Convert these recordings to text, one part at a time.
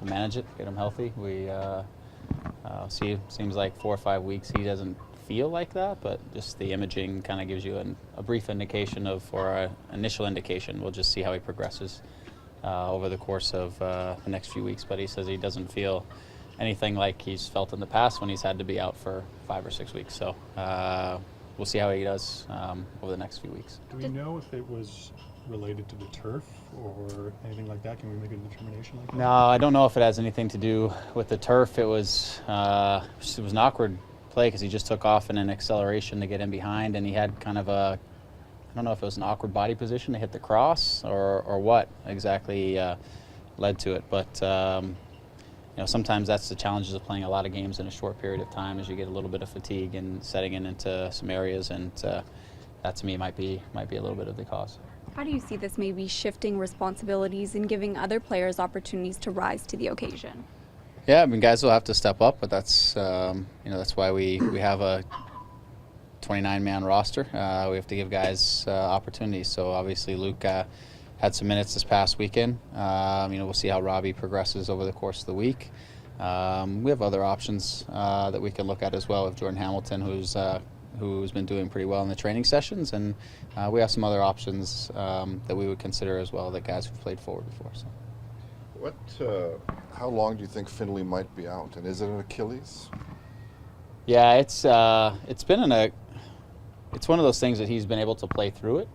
manage it, get him healthy. We seems like 4 or 5 weeks he doesn't feel like that, but just the imaging kind of gives you a brief indication or an initial indication. We'll just see how he progresses over the course of the next few weeks. But he says he doesn't feel anything like he's felt in the past when he's had to be out for 5 or 6 weeks. So we'll see how he does over the next few weeks. Do we know if it was related to the turf or anything like that? Can we make a determination like that? No, I don't know if it has anything to do with the turf. It was an awkward play because he just took off in an acceleration to get in behind, and he had kind of I don't know if it was an awkward body position to hit the cross or what exactly led to it. But sometimes that's the challenges of playing a lot of games in a short period of time, as you get a little bit of fatigue and setting into some areas, and that to me might be a little bit of the cause. How do you see this maybe shifting responsibilities and giving other players opportunities to rise to the occasion? Yeah, I mean, guys will have to step up, but that's that's why we have a 29-man roster. We have to give guys opportunities. So obviously Luke had some minutes this past weekend. We'll see how Robbie progresses over the course of the week. We have other options that we can look at as well with Jordan Hamilton, who's been doing pretty well in the training sessions, and we have some other options that we would consider as well, that guys who've played forward before. So. How long do you think Finley might be out, and is it an Achilles? Yeah, it's one of those things that he's been able to play through it,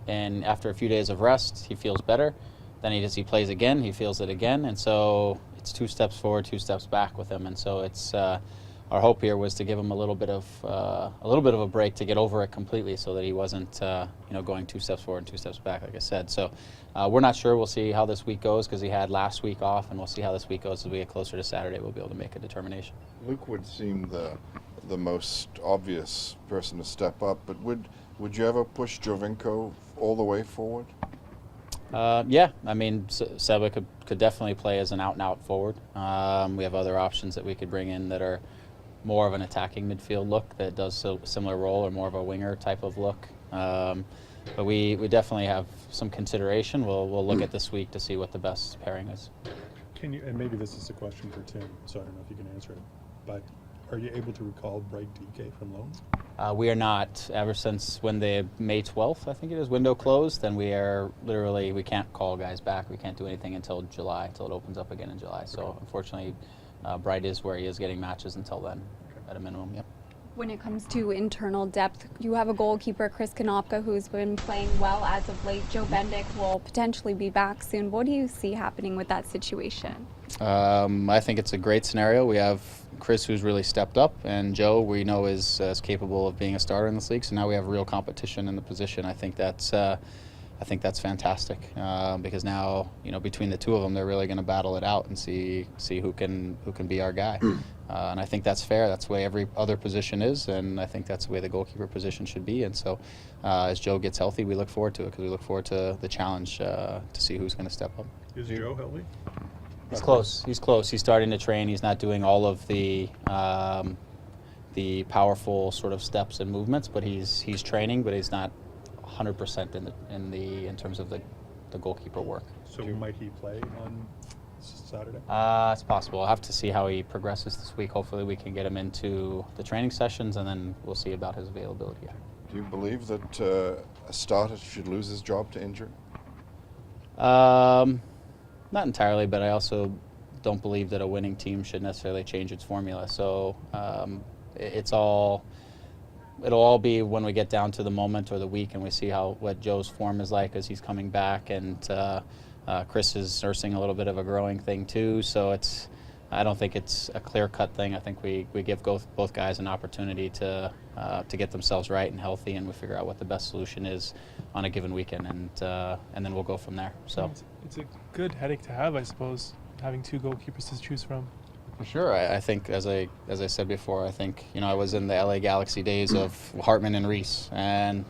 and after a few days of rest, he feels better. Then he plays again, he feels it again, and so it's 2 steps forward, 2 steps back with him. And so it's our hope here was to give him a little bit of a break to get over it completely, so that he wasn't going 2 steps forward and 2 steps back, like I said. So we're not sure. We'll see how this week goes, because he had last week off, and we'll see how this week goes as we get closer to Saturday. We'll be able to make a determination. Luke would seem the most obvious person to step up, but would you ever push Jovinko all the way forward? Yeah, I mean, Seba could definitely play as an out-and-out forward. We have other options that we could bring in that are more of an attacking midfield look, that does a similar role, or more of a winger type of look. But we definitely have some consideration. We'll look at this week to see what the best pairing is. Can you, and maybe this is a question for Tim, so I don't know if you can answer it, but are you able to recall Bright DK from loans? We are not. Ever since when the May 12th, I think it is, window closed, then we can't call guys back. We can't do anything until July, until it opens up again in July. So unfortunately, Bright is where he is getting matches until then, at a minimum. Yep. When it comes to internal depth, you have a goalkeeper, Chris Konopka, who's been playing well as of late. Joe Bendick will potentially be back soon. What do you see happening with that situation? I think it's a great scenario. We have Chris, who's really stepped up, and Joe, we know, is capable of being a starter in this league. So now we have real competition in the position. I think that's fantastic, because now, between the two of them, they're really going to battle it out and see who can be our guy. And I think that's fair. That's the way every other position is, and I think that's the way the goalkeeper position should be. And so as Joe gets healthy, we look forward to it, because we look forward to the challenge to see who's going to step up. Is Joe healthy? He's close. He's starting to train. He's not doing all of the powerful sort of steps and movements, but he's training, but he's not 100% in terms of the goalkeeper work. So might he play on Saturday? It's possible. I'll have to see how he progresses this week. Hopefully we can get him into the training sessions, and then we'll see about his availability. Do you believe that a starter should lose his job to injury? Not entirely, but I also don't believe that a winning team should necessarily change its formula. So it'll all be when we get down to the moment or the week, and we see what Joe's form is like as he's coming back, and Chris is nursing a little bit of a growing thing too. So I don't think it's a clear-cut thing. I think we give both guys an opportunity to get themselves right and healthy, and we figure out what the best solution is on a given weekend, and then we'll go from there. So it's a good headache to have, I suppose, having 2 goalkeepers to choose from. For sure. I think, as I said before, I think, I was in the LA Galaxy days of Hartman and Reese, and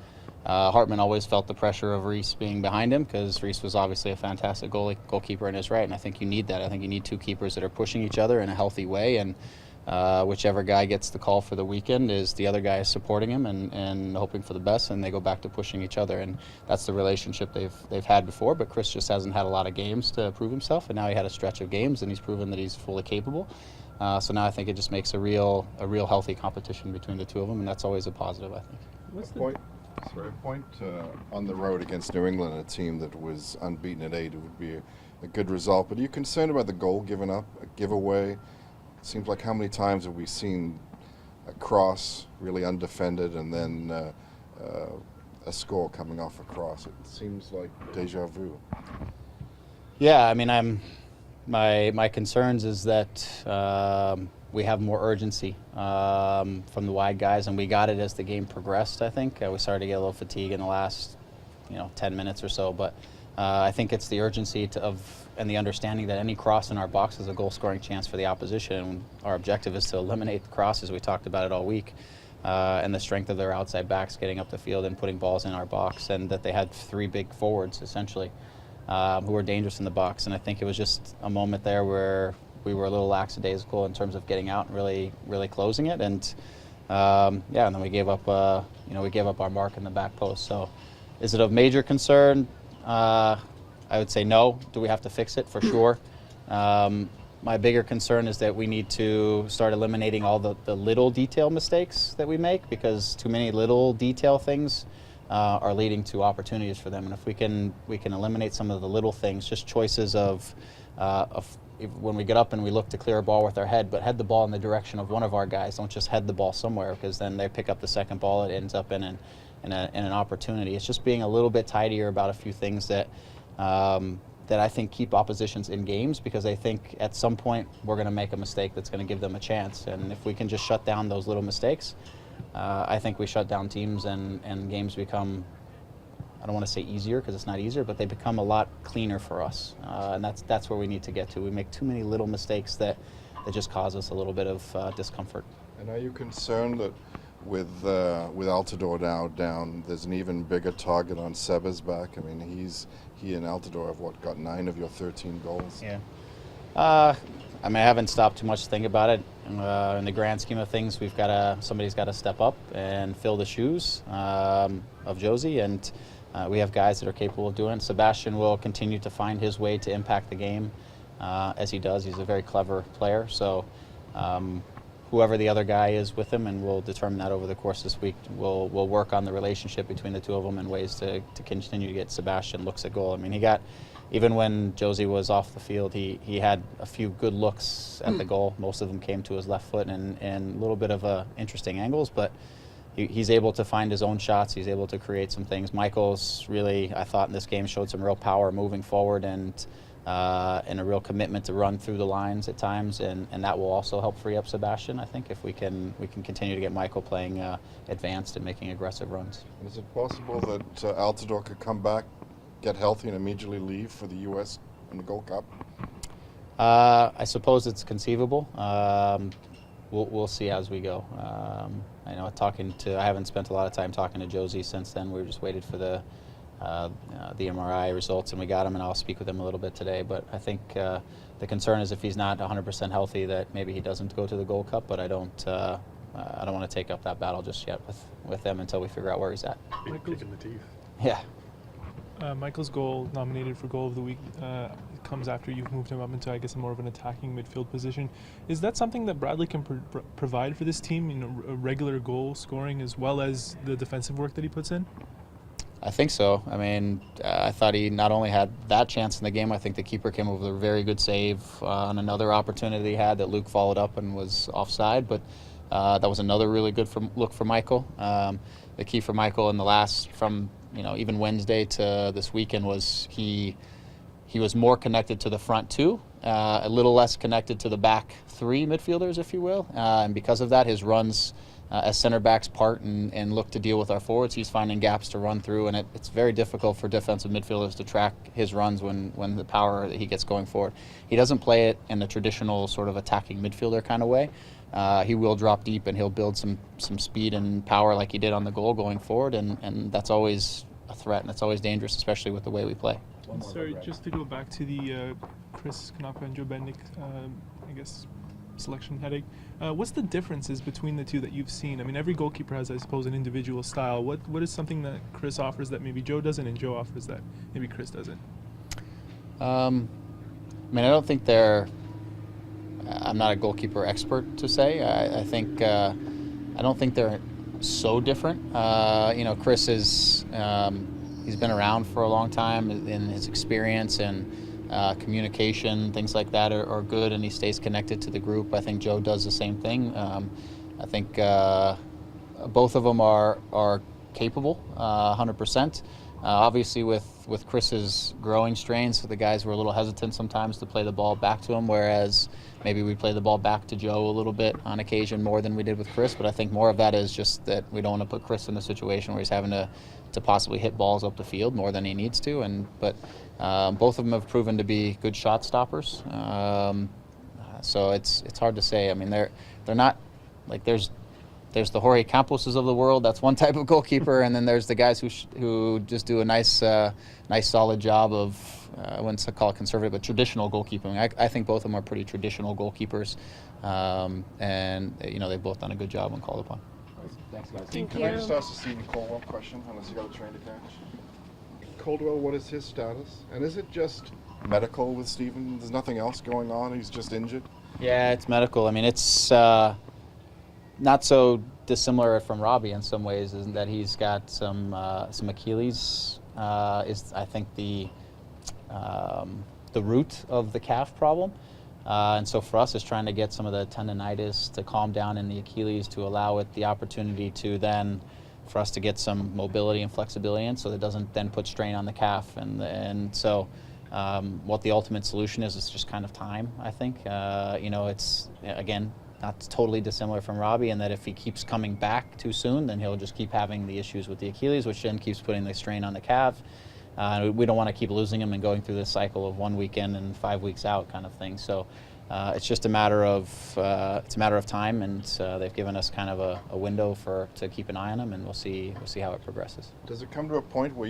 Hartman always felt the pressure of Reese being behind him, because Reese was obviously a fantastic goalkeeper in his right, and I think you need that. I think you need 2 keepers that are pushing each other in a healthy way, and whichever guy gets the call for the weekend is the other guy is supporting him and hoping for the best, and they go back to pushing each other. And that's the relationship they've had before. But Chris just hasn't had a lot of games to prove himself, and now he had a stretch of games, and he's proven that he's fully capable. So now I think it just makes a real healthy competition between the two of them, and that's always a positive, I think. A point on the road against New England, a team that was unbeaten at 8, it would be a good result. But are you concerned about the goal given up, a giveaway? Seems like how many times have we seen a cross really undefended and then a score coming off a cross? It seems like deja vu. Yeah, I mean, my concerns is that we have more urgency from the wide guys, and we got it as the game progressed. I think we started to get a little fatigue in the last 10 minutes or so, but I think it's the urgency and the understanding that any cross in our box is a goal-scoring chance for the opposition. And our objective is to eliminate the crosses. We talked about it all week, and the strength of their outside backs getting up the field and putting balls in our box, and that they had 3 big forwards essentially who were dangerous in the box. And I think it was just a moment there where we were a little lackadaisical in terms of getting out and really closing it. And and then we gave up our mark in the back post. So, is it of major concern? I would say no. Do we have to fix it? For sure. My bigger concern is that we need to start eliminating all the little detail mistakes that we make, because too many little detail things are leading to opportunities for them. And if we can eliminate some of the little things, just choices of when we get up and we look to clear a ball with our head, but head the ball in the direction of one of our guys. Don't just head the ball somewhere, because then they pick up the second ball. It ends up in an opportunity. It's just being a little bit tidier about a few things that I think keep oppositions in games, because I think at some point we're going to make a mistake that's going to give them a chance. And if we can just shut down those little mistakes, I think we shut down teams, and games become, I don't want to say easier because it's not easier, but they become a lot cleaner for us. And that's where we need to get to. We make too many little mistakes that just cause us a little bit of discomfort. And are you concerned that with Altidore now down, there's an even bigger target on Seba's back? I mean, he and Altidore have got 9 of your 13 goals. Yeah. I mean, I haven't stopped too much to think about it. In the grand scheme of things, somebody's got to step up and fill the shoes of Josie, and we have guys that are capable of doing it. Sebastian will continue to find his way to impact the game as he does. He's a very clever player, so whoever the other guy is with him, and we'll determine that over the course of this week. We'll work on the relationship between the two of them and ways to continue to get Sebastian looks at goal. I mean, even when Josie was off the field, he had a few good looks at the goal. Most of them came to his left foot and a little bit of interesting angles, but he's able to find his own shots. He's able to create some things. Michael's really, I thought in this game, showed some real power moving forward and a real commitment to run through the lines at times, and that will also help free up Sebastian, I think, if we can continue to get Michael playing advanced and making aggressive runs. Is it possible that Altidore could come back, get healthy, and immediately leave for the U.S. in the Gold Cup? I suppose it's conceivable. We'll see as we go. I know I haven't spent a lot of time talking to Josie since then. We just waited for the MRI results, and we got him, and I'll speak with him a little bit today. But I think the concern is if he's not 100% healthy, that maybe he doesn't go to the Gold Cup. But I don't want to take up that battle just yet with them until we figure out where he's at. Big kick in the teeth. Yeah. Michael's goal, nominated for goal of the week, comes after you've moved him up into, I guess, more of an attacking midfield position. Is that something that Bradley can provide for this team? A regular goal scoring as well as the defensive work that he puts in? I think so. I mean, I thought he not only had that chance in the game, I think the keeper came up with a very good save on another opportunity he had that Luke followed up and was offside, but that was another really good look for Michael. The key for Michael in the last, from even Wednesday to this weekend, was he was more connected to the front two, a little less connected to the back 3 midfielders, if you will, and because of that, his runs as center backs part and look to deal with our forwards. He's finding gaps to run through, and it's very difficult for defensive midfielders to track his runs when the power that he gets going forward. He doesn't play it in the traditional sort of attacking midfielder kind of way. He will drop deep, and he'll build some speed and power like he did on the goal going forward, and that's always a threat, and it's always dangerous, especially with the way we play. Sorry, just to go back to the Chris Knocker and Joe Bendick, I guess, selection headache. What's the differences between the two that you've seen? I mean, every goalkeeper has, I suppose, an individual style. What is something that Chris offers that maybe Joe doesn't, and Joe offers that maybe Chris doesn't? I mean, I don't think they're. I'm not a goalkeeper expert to say. I think I don't think they're so different. Chris is he's been around for a long time, and his experience and communication, things like that are good, and he stays connected to the group. I think Joe does the same thing. I think both of them are capable, 100%. Obviously, with Chris's growing strains, the guys were a little hesitant sometimes to play the ball back to him, whereas maybe we play the ball back to Joe a little bit on occasion more than we did with Chris. But I think more of that is just that we don't want to put Chris in a situation where he's having to possibly hit balls up the field more than he needs to. But both of them have proven to be good shot stoppers. So it's hard to say. I mean, they're not like there's the Jorge Camposes of the world. That's one type of goalkeeper, and then there's the guys who just do a nice solid job of I wouldn't call it conservative, but traditional goalkeeping. I think both of them are pretty traditional goalkeepers, and they've both done a good job when called upon. Thanks, guys. Thank Can you. I just ask the Stephen Colwell question, unless you got a train to catch? Coldwell, what is his status? And is it just medical with Stephen? There's nothing else going on? He's just injured? Yeah, it's medical. I mean, it's not so dissimilar from Robbie in some ways, isn't that he's got some Achilles is I think the root of the calf problem. And so for us, it's trying to get some of the tendonitis to calm down in the Achilles to allow it the opportunity to then, for us to get some mobility and flexibility in, so that it doesn't then put strain on the calf. And so what the ultimate solution is just kind of time, I think. It's, again, not totally dissimilar from Robbie in that if he keeps coming back too soon, then he'll just keep having the issues with the Achilles, which then keeps putting the strain on the calf. We don't want to keep losing him and going through this cycle of 1 weekend and 5 weeks out kind of thing. So it's just a matter of time, and they've given us kind of a window to keep an eye on him, and we'll see how it progresses. Does it come to a point where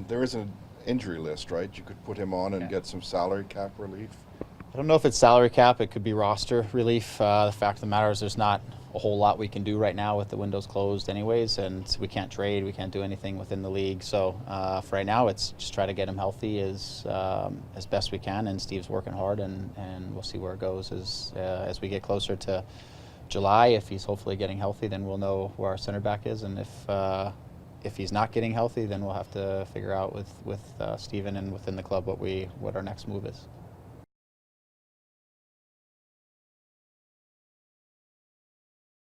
there is an injury list, right? You could put him on and get some salary cap relief? I don't know if it's salary cap. It could be roster relief. The fact of the matter is there's not a whole lot we can do right now with the windows closed anyways, and we can't trade. We can't do anything within the league. So for right now, it's just try to get him healthy as best we can, and Steve's working hard, and we'll see where it goes as we get closer to July. If he's hopefully getting healthy, then we'll know where our center back is, and if he's not getting healthy, then we'll have to figure out with Steven and within the club what our next move is.